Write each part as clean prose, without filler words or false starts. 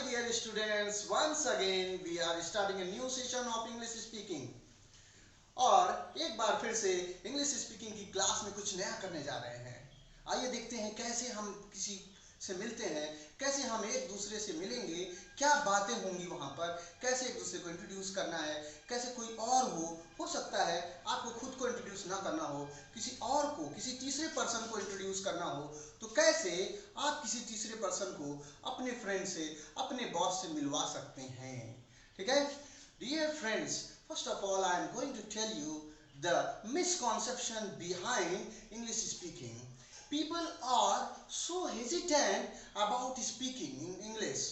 dear students, once again we are starting a new session of English speaking. और एक बार फिर से English speaking की क्लास में कुछ नया करने जा रहे हैं. आइए देखते हैं कैसे हम किसी से मिलते हैं, कैसे हम एक दूसरे से मिलेंगे, क्या बातें होंगी वहाँ पर, कैसे एक दूसरे को इंट्रोड्यूस करना है, कैसे कोई और हो सकता है आपको खुद को इंट्रोड्यूस ना करना हो, किसी और को, किसी तीसरे पर्सन को इंट्रोड्यूस करना हो, तो कैसे आप किसी तीसरे पर्सन को अपने फ्रेंड से, अपने बॉस से मिलवा सकते हैं. ठीक है dear friends, first of all I am going to tell you the misconception behind English speaking. People are so hesitant about speaking in English.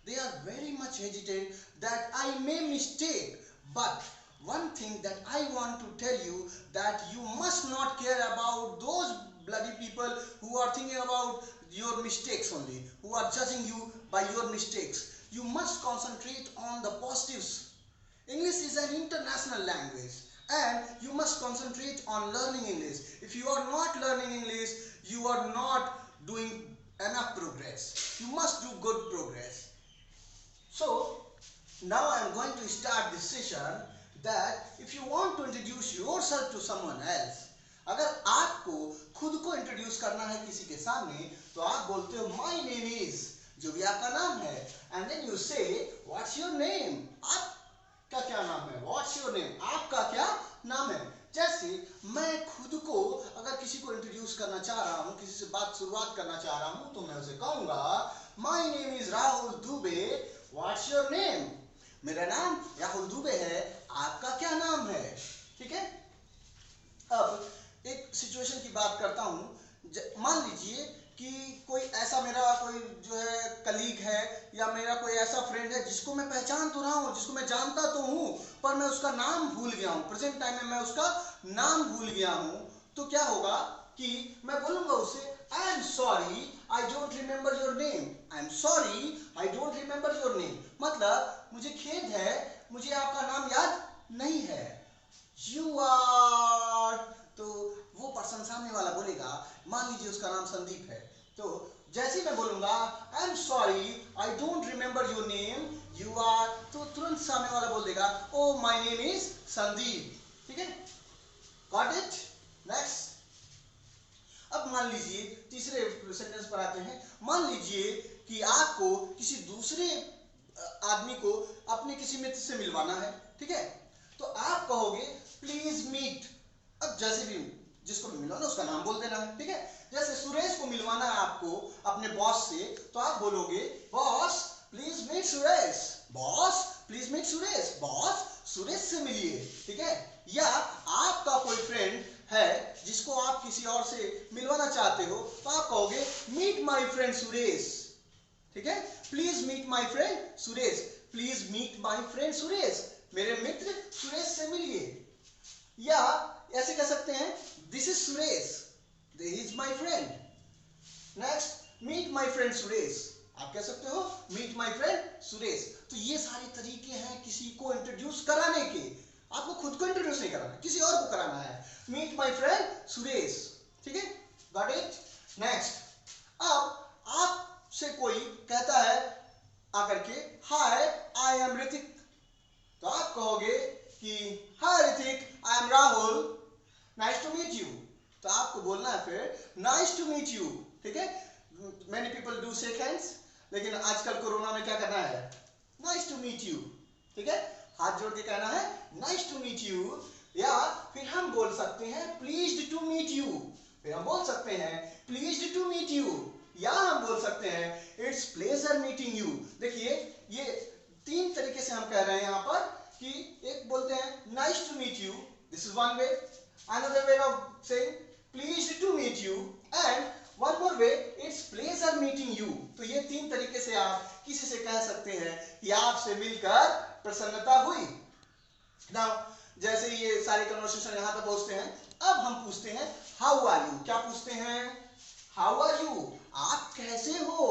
They are very much hesitant that I may mistake. But one thing that I want to tell you, that you must not care about those bloody people who are thinking about your mistakes only, who are judging you by your mistakes. You must concentrate on the positives. English is an international language and you must concentrate on learning English. If you are not learning English, you are not doing enough progress. You must do good progress. So now I am going to start this session, that if you want to introduce yourself to someone else, अगर आपको खुद को introduce करना है किसी के सामने, तो आप बोलते हो माई नेम इज, जो भी आपका नाम है, एंड देन यू से व्हाट्स योर नेम, आपका क्या नाम है, व्हाट्स योर नेम, आपका क्या नाम है. जैसे मैं खुद को अगर किसी को इंट्रोड्यूस करना चाह रहा हूँ, किसी से बात शुरुआत करना चाह रहा हूँ, तो मैं उसे कहूँगा my name is Rahul Dubey, what's your name, मेरा नाम राहुल दुबे है, आपका क्या नाम है. ठीक है. अब एक सिचुएशन की बात करता हूँ. मान लीजिए कि कोई ऐसा मेरा कोई जो है कलीग है, या मेरा कोई ऐसा फ्रेंड है जिसको मैं पहचान तो रहा हूँ, जिसको मैं जानता तो हूँ, पर मैं उसका नाम भूल गया हूँ. प्रेजेंट टाइम में मैं उसका नाम भूल गया हूँ. तो क्या होगा कि मैं बोलूँगा उसे आई am sorry I don't remember your name, I am sorry I don't remember your name. मतलब मुझे खेद है, मुझे आपका नाम याद नहीं है. यू आर, तो वो पर्सन सामने वाला बोलेगा, मान लीजिए उसका नाम संदीप है, तो जैसे मैं बोलूंगा I am sorry I don't remember your name you are, तो तुरंत सामने वाला बोल देगा oh my name is Sandeep. ठीक है, गॉट इट. नेक्स्ट. अब मान लीजिए तीसरे सेंटेंस पर आते हैं. मान लीजिए कि आपको किसी दूसरे आदमी को अपने किसी मित्र से मिलवाना है. ठीक है, तो आप कहोगे प्लीज मीट. अब जैसे भी जिसको भी मिलवाना उसका नाम बोल देना है. ठीक है, जैसे सुरेश को मिलवाना है आपको अपने बॉस से, तो आप बोलोगे boss please meet Suresh, boss please meet Suresh, boss Suresh से मिलिए. ठीक है, या आपका कोई फ्रेंड है जिसको आप किसी और से मिलवाना चाहते हो, तो आप कहोगे मीट माय फ्रेंड सुरेश. ठीक है, please meet my friend Suresh, please meet my friend Suresh, मेरे मित्र सुरेश से मिलिए. या ऐसे कह सकते हैं this is Suresh, he is my friend. Next, meet my friend Suresh, आप कह सकते हो मीट माय फ्रेंड सुरेश. तो ये सारे तरीके हैं किसी को इंट्रोड्यूस कराने के. आपको खुद को इंट्रोड्यूस नहीं कराना, किसी और को कराना है. Meet my friend Suresh. ठीक है, गॉट इट. नेक्स्ट. अब आपसे कोई कहता है आकर के हाय आई एम ऋतिक, तो आप कहोगे कि hi Hrithik I am Rahul, nice to meet you. तो आपको बोलना है फिर नाइस टू मीट यू. ठीक है, many people do shake hands, लेकिन आजकल कोरोना में क्या करना है, नाइस टू मीट यू. ठीक है, हाथ जोड़ के कहना है नाइस टू मीट यू. या फिर हम बोल सकते हैं प्लीज्ड टू मीट यू, फिर हम बोल सकते हैं प्लीज्ड टू मीट यू, या हम बोल सकते हैं इट्स प्लेजर मीटिंग यू. देखिए ये तीन तरीके से हम कह रहे हैं यहाँ पर कि एक बोलते हैं nice to meet you, this is one way, another way of saying pleased to meet you, and one more way it's pleasure meeting you. तो ये तीन तरीके से आप किसी से कह सकते हैं कि आपसे मिलकर प्रसन्नता हुई. Now जैसे ये सारे कन्वर्सेशन यहाँ तक पहुँचते हैं, अब हम पूछते हैं हाउ आर यू. क्या पूछते हैं, हाउ आर यू, आप कैसे हो.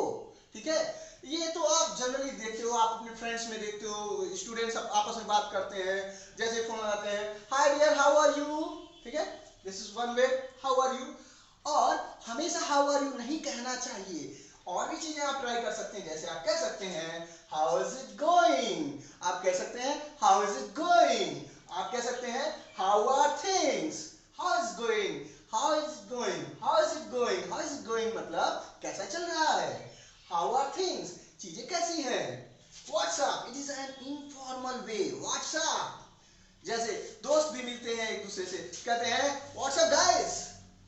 ठीक है, ये तो आप जनरली देखते हो, आप अपने फ्रेंड्स में देखते हो, स्टूडेंट्स आपस में बात करते हैं, जैसे फोन लगाते हैं hi dear how are you. ठीक है, this is one way, how are you. और हमेशा हाउ आर यू नहीं कहना चाहिए. और भी चीजें आप ट्राई कर सकते हैं, जैसे आप कह सकते हैं हाउ इज इट गोइंग, आप कह सकते हैं हाउ इज इट गोइंग, आप कह सकते हैं how are things, how is going, how is going, how is it going, how is it going मतलब कैसा चल रहा है, हाउ आर थिंग्स चीजें कैसी हैं, what's up it is an informal way, what's up जैसे दोस्त भी मिलते हैं एक दूसरे से कहते हैं व्हाट्सअप गाइस,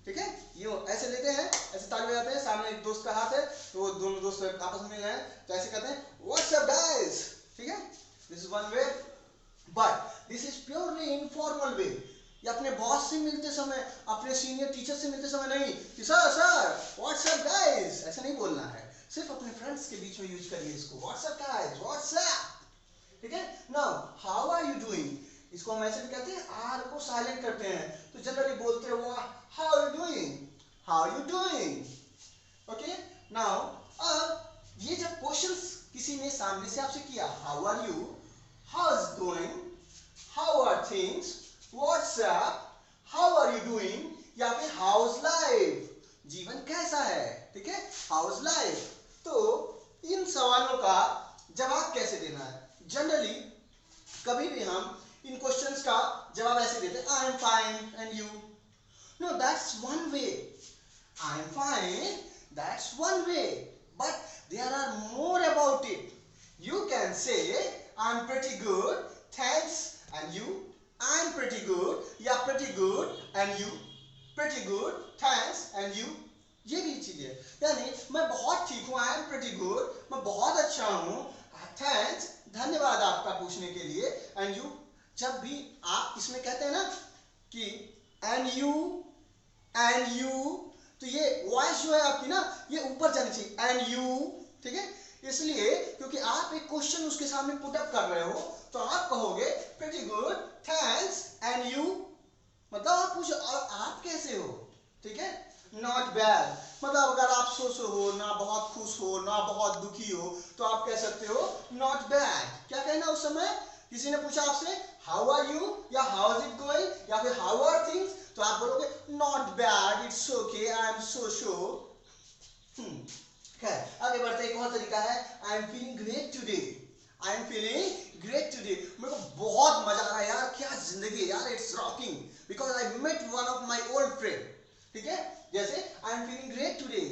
ठीक है, ये ऐसे लेते हैं, ऐसे ताली बजाते हैं, सामने एक दोस्त का हाथ है तो वो दोनों दोस्त आपस में मिल रहे हैं तो ऐसे कहते हैं व्हाट्सअप गाइस, ठीक है, this is one way, but this is purely informal वे। या अपने बॉस से मिलते समय, अपने सीनियर टीचर से मिलते समय नहीं कि सर सर व्हाट्सअप गाइस, ऐसा नहीं बोलना है, सिर्फ अपने फ्रेंड्स के बीच में यूज करिए इसको, व्हाट्सअप गाइस, व्हाट्सअप, ठीक है। Now how are you doing, इसको हम ऐसे भी कहते हैं आर को साइलेंट करते हैं तो जनरली बोलते हैं वो how are you doing, how are you doing, okay. Now अब ये जब क्वेश्चंस किसी ने सामने से आपसे किया how are you, how is going, how are things, what's up, how are you doing या फिर हाउ इज लाइफ, जीवन कैसा है, ठीक है, हाउ इज लाइफ, तो इन सवालों का जवाब कैसे देना है, जनरली कभी भी हम इन क्वेश्चंस का जवाब ऐसे देते हैं I am fine and you, no that's one way, I am fine that's one way, but there are more about it, you can say I am pretty good thanks and you, I am pretty good या pretty good and you, pretty good thanks and you, ये भी चीज है, यानी मैं बहुत ठीक हूँ, आई एम प्रीटी गुड, मैं बहुत अच्छा हूँ, थैंक्स धन्यवाद आपका पूछने के लिए, एंड यू, जब भी आप इसमें कहते हैं ना कि एंड यू तो ये वॉइस जो है आपकी ना ये ऊपर जानी चाहिए एंड यू, ठीक है, इसलिए क्योंकि आप एक क्वेश्चन उसके सामने पुट अप कर रहे हो तो आप कहोगे pretty good thanks and you, मतलब आप पूछो और आप कैसे हो, ठीक है, नॉट बैड मतलब अगर आप सो हो ना, बहुत खुश हो ना, बहुत दुखी हो तो आप कह सकते हो नॉट बैड, क्या कहना उस समय, किसी ने पूछा आपसे हाउ आर यू या हाउ इज इट गोइंग या फिर हाउ आर थिंग्स तो आप बोलोगे not bad, it's okay, I am so खैर आगे बढ़ते एक और तरीका है आई am feeling great today, I am feeling great today, मेरे को बहुत मजा आ रहा है यार, क्या जिंदगी है यार, it's rocking because I met one of my old friend, ठीक है, जैसे I am feeling great today,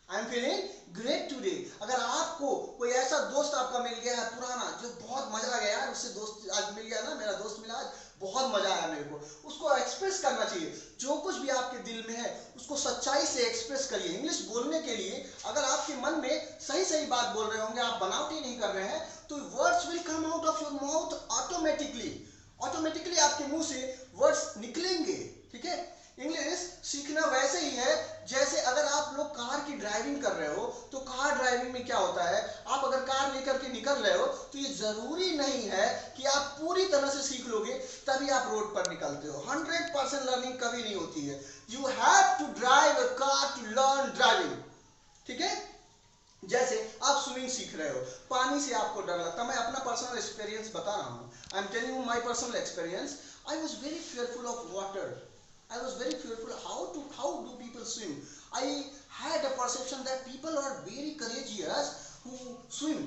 I am feeling great today, अगर आपको कोई ऐसा दोस्त आपका मिल गया है पुराना जो बहुत मजा आ गया यार, उससे दोस्त आज मिल गया ना, मेरा दोस्त मिला आज बहुत मजा आया मेरे को, उसको एक्सप्रेस करना चाहिए, जो कुछ भी आपके दिल में है उसको सच्चाई से एक्सप्रेस करिए। इंग्लिश बोलने के लिए अगर आपके मन में सही सही बात बोल रहे होंगे, आप बनावटी नहीं कर रहे हैं तो words will come out of your mouth automatically, automatically आपके मुंह से वर्ड्स निकलेंगे, ठीक है। इंग्लिश सीखना वैसे ही है जैसे अगर आप लोग कार की ड्राइविंग कर रहे हो तो कार ड्राइविंग में क्या होता है, आप अगर कार लेकर के निकल रहे हो तो ये जरूरी नहीं है कि आप पूरी तरह से सीख लोगे तभी आप रोड पर निकलते हो, 100% लर्निंग कभी नहीं होती है, you have to drive a car to learn driving, ठीक है। जैसे आप स्विमिंग सीख रहे हो, पानी से आपको डर लगता है, मैं अपना पर्सनल एक्सपीरियंस बता रहा हूँ, I am telling you my personal experience, I was very fearful of water, I was very fearful how do people swim, I had a perception that people are very courageous who swim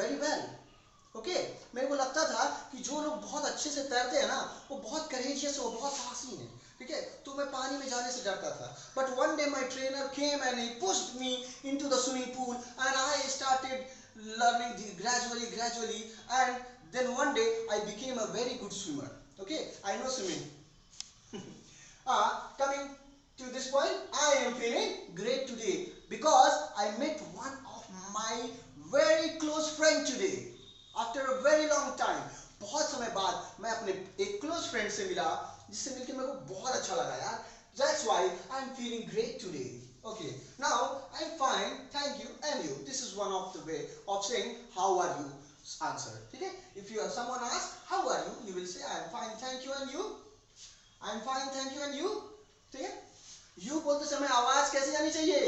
very well, okay, मेरे को लगता था कि जो लोग बहुत अच्छे से तैरते हैं ना वो बहुत courageous है, वो बहुत साहसी हैं, ठीक है, तो मैं पानी में जाने से डरता था, but one day my trainer came and he pushed me into the swimming pool and I started learning gradually and then one day I became a very good swimmer, okay, I know swimming. Coming to this point, I am feeling great today because I met one of my very close friend today after a very long time, बहुत समय बाद मैं अपने एक close friend से मिला जिससे मिलकर मेरे को बहुत अच्छा लगा यार, that's why I am feeling great today, okay, now I am fine thank you and you, this is one of the way of saying how are you answer, ठीक है, if you someone asks how are you, you will say I am fine thank you and you, I am fine thank you and you, ठीक है, you बोलते समय आवाज कैसे जानी चाहिए,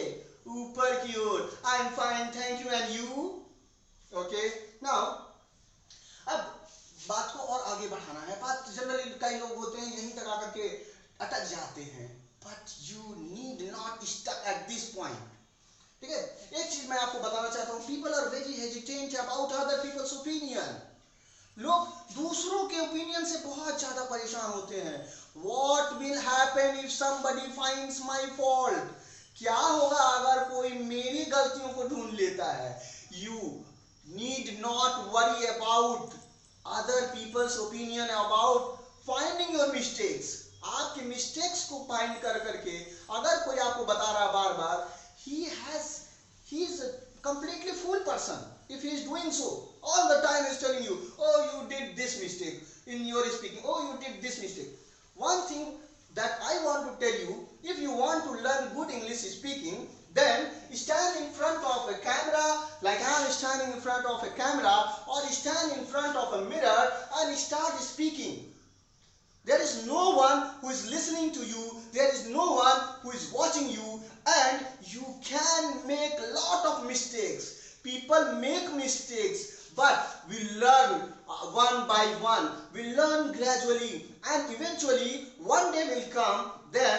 ऊपर की ओर, I am fine thank you and you, okay, now अब बात को और आगे बढ़ाना है, बात जनरली कई लोग होते हैं यहीं तक आकर के अटक जाते हैं, but you need not stuck at this point, ठीक है, एक चीज मैं about other people's opinion. लोग दूसरों के ओपिनियन से बहुत ज्यादा परेशान होते हैं. What will happen if somebody finds my fault? क्या होगा अगर कोई मेरी गलतियों को ढूंढ लेता है? You need not worry about other people's opinion about finding your mistakes. आपके मिस्टेक्स को फाइंड कर करके अगर कोई आपको बता रहा बार बार, he is a completely fool person if he is doing so. All the time he is telling you, oh you did this mistake in your speaking, oh you did this mistake. One thing that I want to tell you, if you want to learn good English speaking, then stand in front of a camera like I am standing in front of a camera, or stand in front of a mirror and start speaking. There is no one who is listening to you, there is no one who is watching you, and you can make a lot of mistakes. People make mistakes, but we learn one by one, we learn gradually, and eventually one day will come, then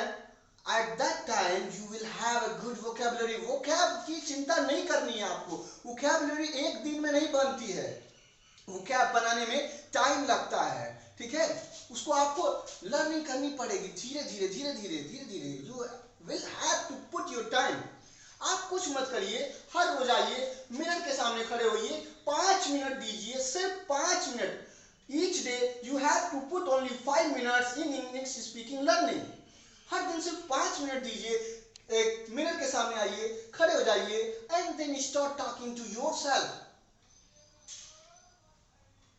at that time you will have a good vocabulary. vocab की चिंता नहीं करनी है आपको. vocabulary एक दिन में नहीं बनती है. vocab बनाने में टाइम लगता है, ठीक है. उसको आपको लर्निंग करनी पड़ेगी धीरे धीरे धीरे धीरे धीरे धीरे. You will have to put your time. आप कुछ मत करिए, हर रोज आइए, मिरर के सामने खड़े होइए, 5 मिनट दीजिए, सिर्फ 5 minute. Each day you have to put only 5 minutes in English speaking learning. हर दिन सिर्फ 5 मिनट दीजिए, एक मिरर के सामने आइए, खड़े हो जाइए, and then start talking to yourself.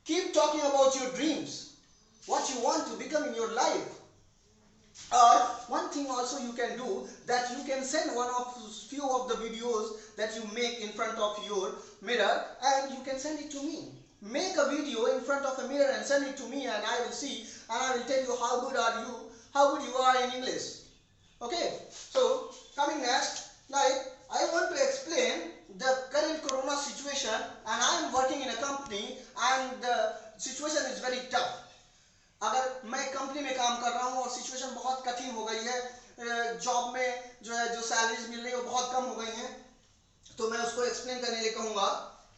Keep talking about your dreams, what you want to become in your life. Or one thing also you can do, that you can send one of few of the videos that you make in front of your mirror, and you can send it to me. Make a video in front of a mirror and send it to me, and I will see, and I will tell you how good you are in English. Okay, so coming next, like I want to explain the current corona situation, and I am working in a company and the situation is very tough. अगर मैं company में काम कर रहा हूँ और situation बहुत कठिन हो गई है, जॉब में जो है जो सैलरीज मिल रही है वो बहुत कम हो गई हैं, तो मैं उसको एक्सप्लेन करने लिए कहूँगा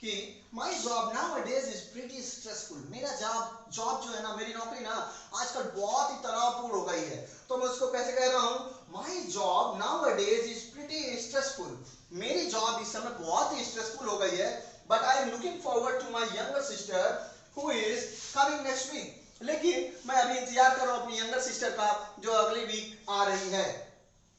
कि माई job nowadays is pretty stressful. मेरा जॉब जो है ना, मेरी नौकरी ना आजकल बहुत ही तनावपूर्ण हो गई है. तो मैं उसको कैसे कह रहा हूँ, my job nowadays is pretty stressful. मेरी जॉब इस समय बहुत ही स्ट्रेसफुल हो गई है, but I am looking forward to my younger sister who is coming next week. लेकिन मैं अभी इंतजार कर रहा हूँ अपनी यंगर सिस्टर का जो अगली वीक आ रही है.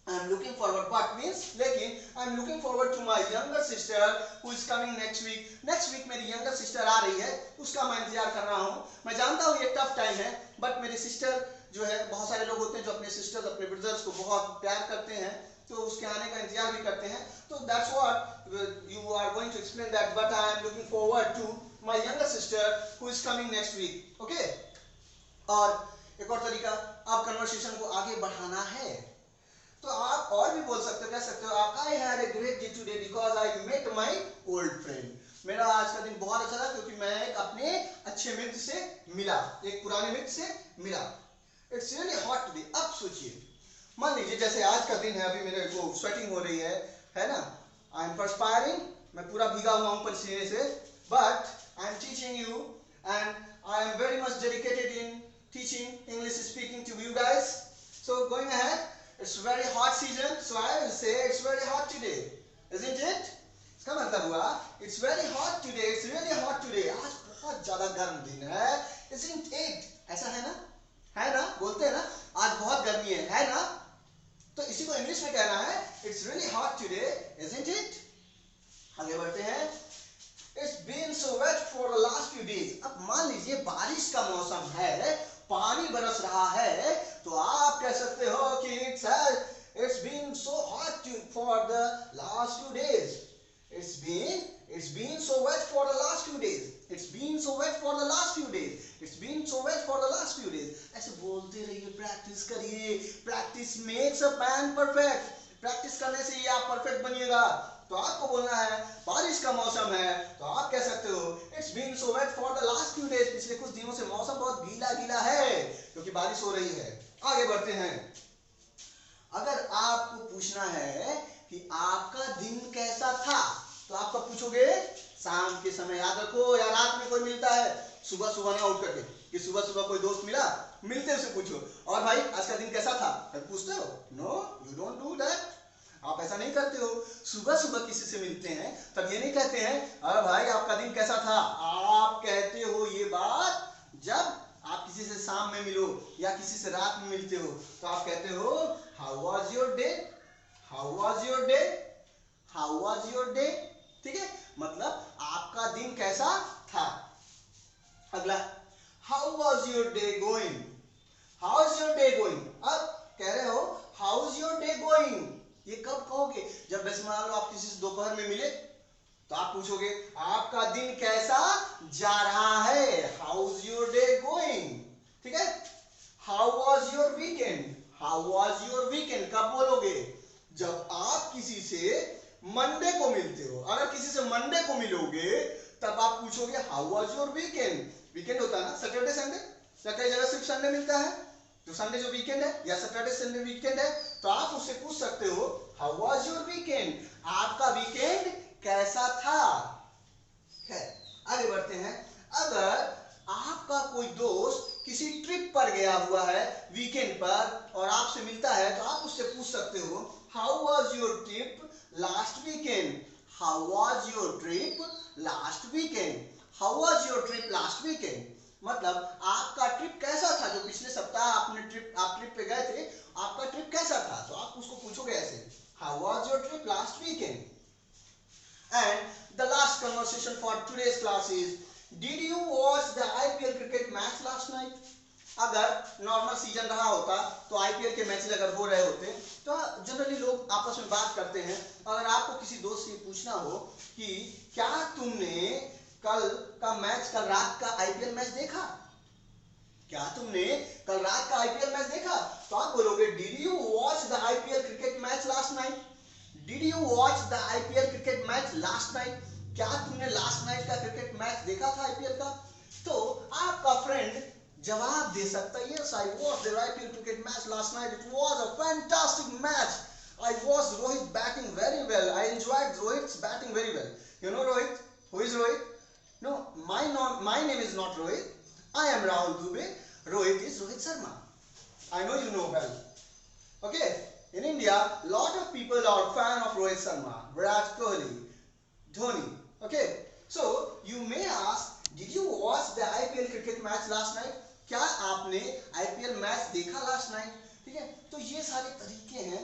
I am looking forward, but means लेकिन I am looking forward to my younger sister who is coming next week. Next week मेरी younger sister आ रही है, उसका मैं इंतजार कर रहा हूँ. मैं जानता हूँ ये टफ टाइम है, बट मेरी सिस्टर जो है, बहुत सारे लोग होते हैं जो अपने सिस्टर्स, अपने ब्रदर्स को बहुत प्यार करते हैं, तो उसके आने का इंतजार भी करते हैं. तो that's what you are going to explain that, but I am looking forward to my younger sister who is coming next week. Okay? और एक और तरीका, आप कन्वर्सेशन को आगे बढ़ाना है तो आप और भी बोल सकते हो, कह सकते हो आप I had a great day today because I met my old friend. मेरा आज का दिन बहुत अच्छा था क्योंकि मैं एक अपने अच्छे मित्र से मिला, एक पुराने मित्र से मिला. It's really hot today. अब सोचिए, मान लीजिए जैसे आज का दिन है, अभी मेरे को स्वेटिंग हो रही है ना, आई एम परस्पायरिंग, मैं पूरा भीगा हुआ हूँ पसीने से, but I am teaching you and I am very much dedicated in teaching English speaking to you guys. So going ahead, it's very hot season, so I will say it's very hot today, isn't it? इसका मतलब हुआ it's very hot today, it's really hot today. आज बहुत ज़्यादा गर्म दिन है, isn't it? ऐसा है ना, बोलते हैं ना, आज बहुत गर्मी है ना? तो इसी को इंग्लिश में कहना है it's really hot today, isn't it? आगे बढ़ते हैं. It's been so wet for the last few days. अब मान लीजिए बारिश का मौसम है, पानी बरस रहा है, तो आप कह सकते हो कि it's been so hot for the last few days. It's been so wet for the last few days. It's been so wet for the last few days. It's been so wet for the last few days. ऐसे बोलते रहिए, practice करिए. Practice makes a man perfect. Practice करने से ही आप perfect बनिएगा. तो आपको बोलना है बारिश का मौसम है, तो आप कह सकते हो it's been so wet for the last few days. पिछले कुछ दिनों से मौसम बहुत गीला गीला है क्योंकि बारिश हो रही है. आगे बढ़ते हैं. अगर आपको पूछना है कि आपका दिन कैसा था, तो आप कब पूछोगे? शाम के समय याद रखो, या रात में कोई मिलता है, सुबह सुबह ना उठ करके कि सुबह सुबह कोई दोस्त मिला, मिलते उसे पूछो और भाई आज का दिन कैसा था, पूछते हो? No, you don't do that. आप ऐसा नहीं करते हो। सुबह सुबह किसी से मिलते हैं तब ये नहीं कहते हैं अरे भाई आपका दिन कैसा था। आप कहते हो ये बात जब आप किसी से शाम में मिलो या किसी से रात में मिलते हो, तो आप कहते हो how was your day, how was your day, how was your day. ठीक है, मतलब आपका दिन कैसा था। अगला, how was your day going, how is your day going. अब कह रहे हो how is your day going, ये कब कहोगे? जब वैसे मान लो आप किसी से दोपहर में मिले तो आप पूछोगे आपका दिन कैसा जा रहा है, how is your day going. ठीक है, how was your weekend, how was your weekend कब बोलोगे? जब आप किसी से मंडे को मिलते हो। अगर किसी से मंडे को मिलोगे तब आप पूछोगे how was your weekend. Weekend होता है ना सैटरडे संडे, या कई जगह सिर्फ संडे मिलता है, तो संडे जो वीकेंड है या सैटरडे संडे वीकेंड है, तो आप उससे पूछ सकते हो हाउ वाज योर वीकेंड, आपका वीकेंड कैसा था। है, आगे बढ़ते हैं। अगर आपका कोई दोस्त किसी ट्रिप पर गया हुआ है वीकेंड पर और आपसे मिलता है, तो आप उससे पूछ सकते हो how was your trip last weekend, how was your trip last weekend, how was your trip last weekend. मतलब आपका ट्रिप कैसा था, जो पिछले सप्ताह आप ट्रिप पे गए थे, आपका ट्रिप कैसा था, तो आप उसको पूछोगे ऐसे how was your trip last weekend. And the last conversation for today's class is, did you watch the IPL cricket match last night. अगर नॉर्मल सीजन रहा होता तो आईपीएल के मैच अगर हो रहे होते तो जनरली लोग आपस में बात करते हैं। अगर आपको किसी दोस्त से पूछना हो कि क्या तुमने कल का मैच, कल रात का आईपीएल मैच देखा, क्या तुमने कल रात का आईपीएल मैच देखा, तो आप बोलोगे did you watch the IPL cricket match last night, did you watch the IPL cricket match last night, क्या तुमने लास्ट नाइट का क्रिकेट मैच देखा था आईपीएल का। तो आपका फ्रेंड जवाब दे सकता है yes I watch the IPL cricket match last night, it was a fantastic match, I watch Rohit batting very well, I enjoyed Rohit's batting very well. You know Rohit, who is Rohit? No, my name is not Rohit. I am Rahul Dubey. Rohit is Rohit Sharma. I know you know well. Okay. In India, lot of people are fan of Rohit Sharma, Virat Kohli, Dhoni. Okay. So you may ask, did you watch the IPL cricket match last night? क्या आपने IPL match देखा last night? ठीक है, तो ये सारे तरीके हैं,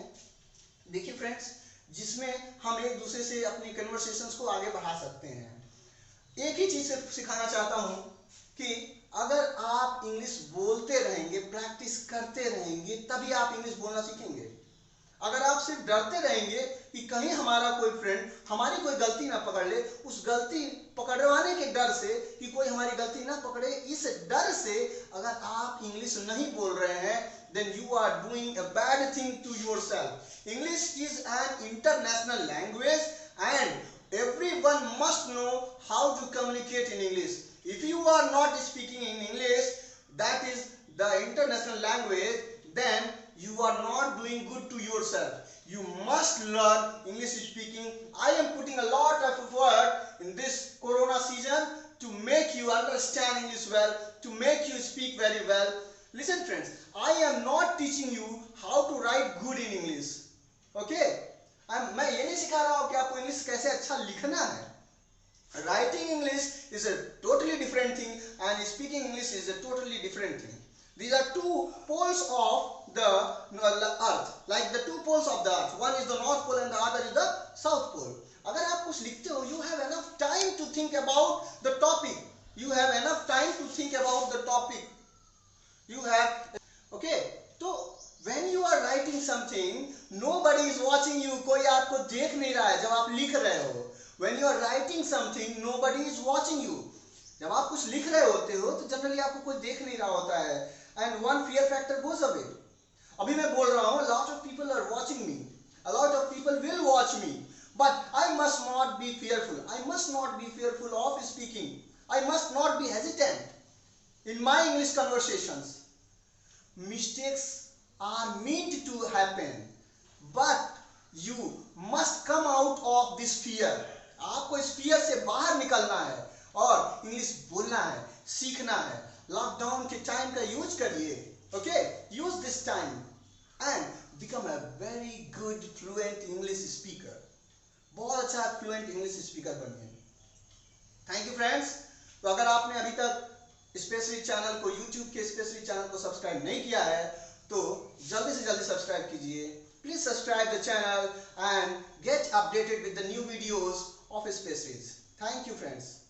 देखिए फ्रेंड्स, जिसमें हम एक दूसरे से अपनी कन्वर्सेशंस को आगे बढ़ा सकते हैं। एक ही चीज से सिखाना चाहता हूं कि अगर आप इंग्लिश बोलते रहेंगे, प्रैक्टिस करते रहेंगे, तभी आप इंग्लिश बोलना सीखेंगे। अगर आप सिर्फ डरते रहेंगे कि कहीं हमारा कोई फ्रेंड हमारी कोई गलती ना पकड़ ले, उस गलती पकड़वाने के डर से कि कोई हमारी गलती ना पकड़े, इस डर से अगर आप इंग्लिश नहीं बोल रहे हैं, then you are doing a bad thing to yourself. English is an international language and everyone must know how to communicate in English. If you are not speaking in English, that is the international language, then you are not doing good to yourself. You must learn English speaking. I am putting a lot of effort in this corona season to make you understand English well, to make you speak very well. Listen friends, I am not teaching you how to write good in English. Okay? मैं ये नहीं सिखा रहा हूं कि आपको English कैसे अच्छा लिखना है। Writing English is a totally different thing and speaking English is a totally different thing. These are two poles of the earth, like the two poles of the earth. One is the north pole and the other is the south pole. अगर आप कुछ लिखते हो, you have enough time to think about the topic. You have enough time to think about the topic. You have, okay, तो when you are writing something, nobody is watching you. कोई आपको देख नहीं रहा है जब आप लिख रहे हो. When you are writing something, nobody is watching you. जब आप कुछ लिख रहे होते हो तो जनरली आपको कोई देख नहीं रहा होता है. And one fear factor goes away. अभी मैं बोल रहा हूँ, lot of people are watching me. A lot of people will watch me. But I must not be fearful. I must not be fearful of speaking. I must not be hesitant in my English conversations. Mistakes are meant to happen, but you must come out of this fear. आपको इस fear से बाहर निकलना है और English बोलना है, सीखना है। लॉकडाउन के टाइम का यूज करिए, okay, use this time and become a very good fluent English speaker. बहुत अच्छा फ्लुएंट इंग्लिश स्पीकर बनिए। Thank you friends. तो अगर आपने अभी तक स्पेशली चैनल को, यूट्यूब के स्पेशली चैनल को सब्सक्राइब नहीं किया है तो जल्दी से जल्दी सब्सक्राइब कीजिए। Please subscribe the channel and get updated with the new videos of Space Reads. Thank you friends.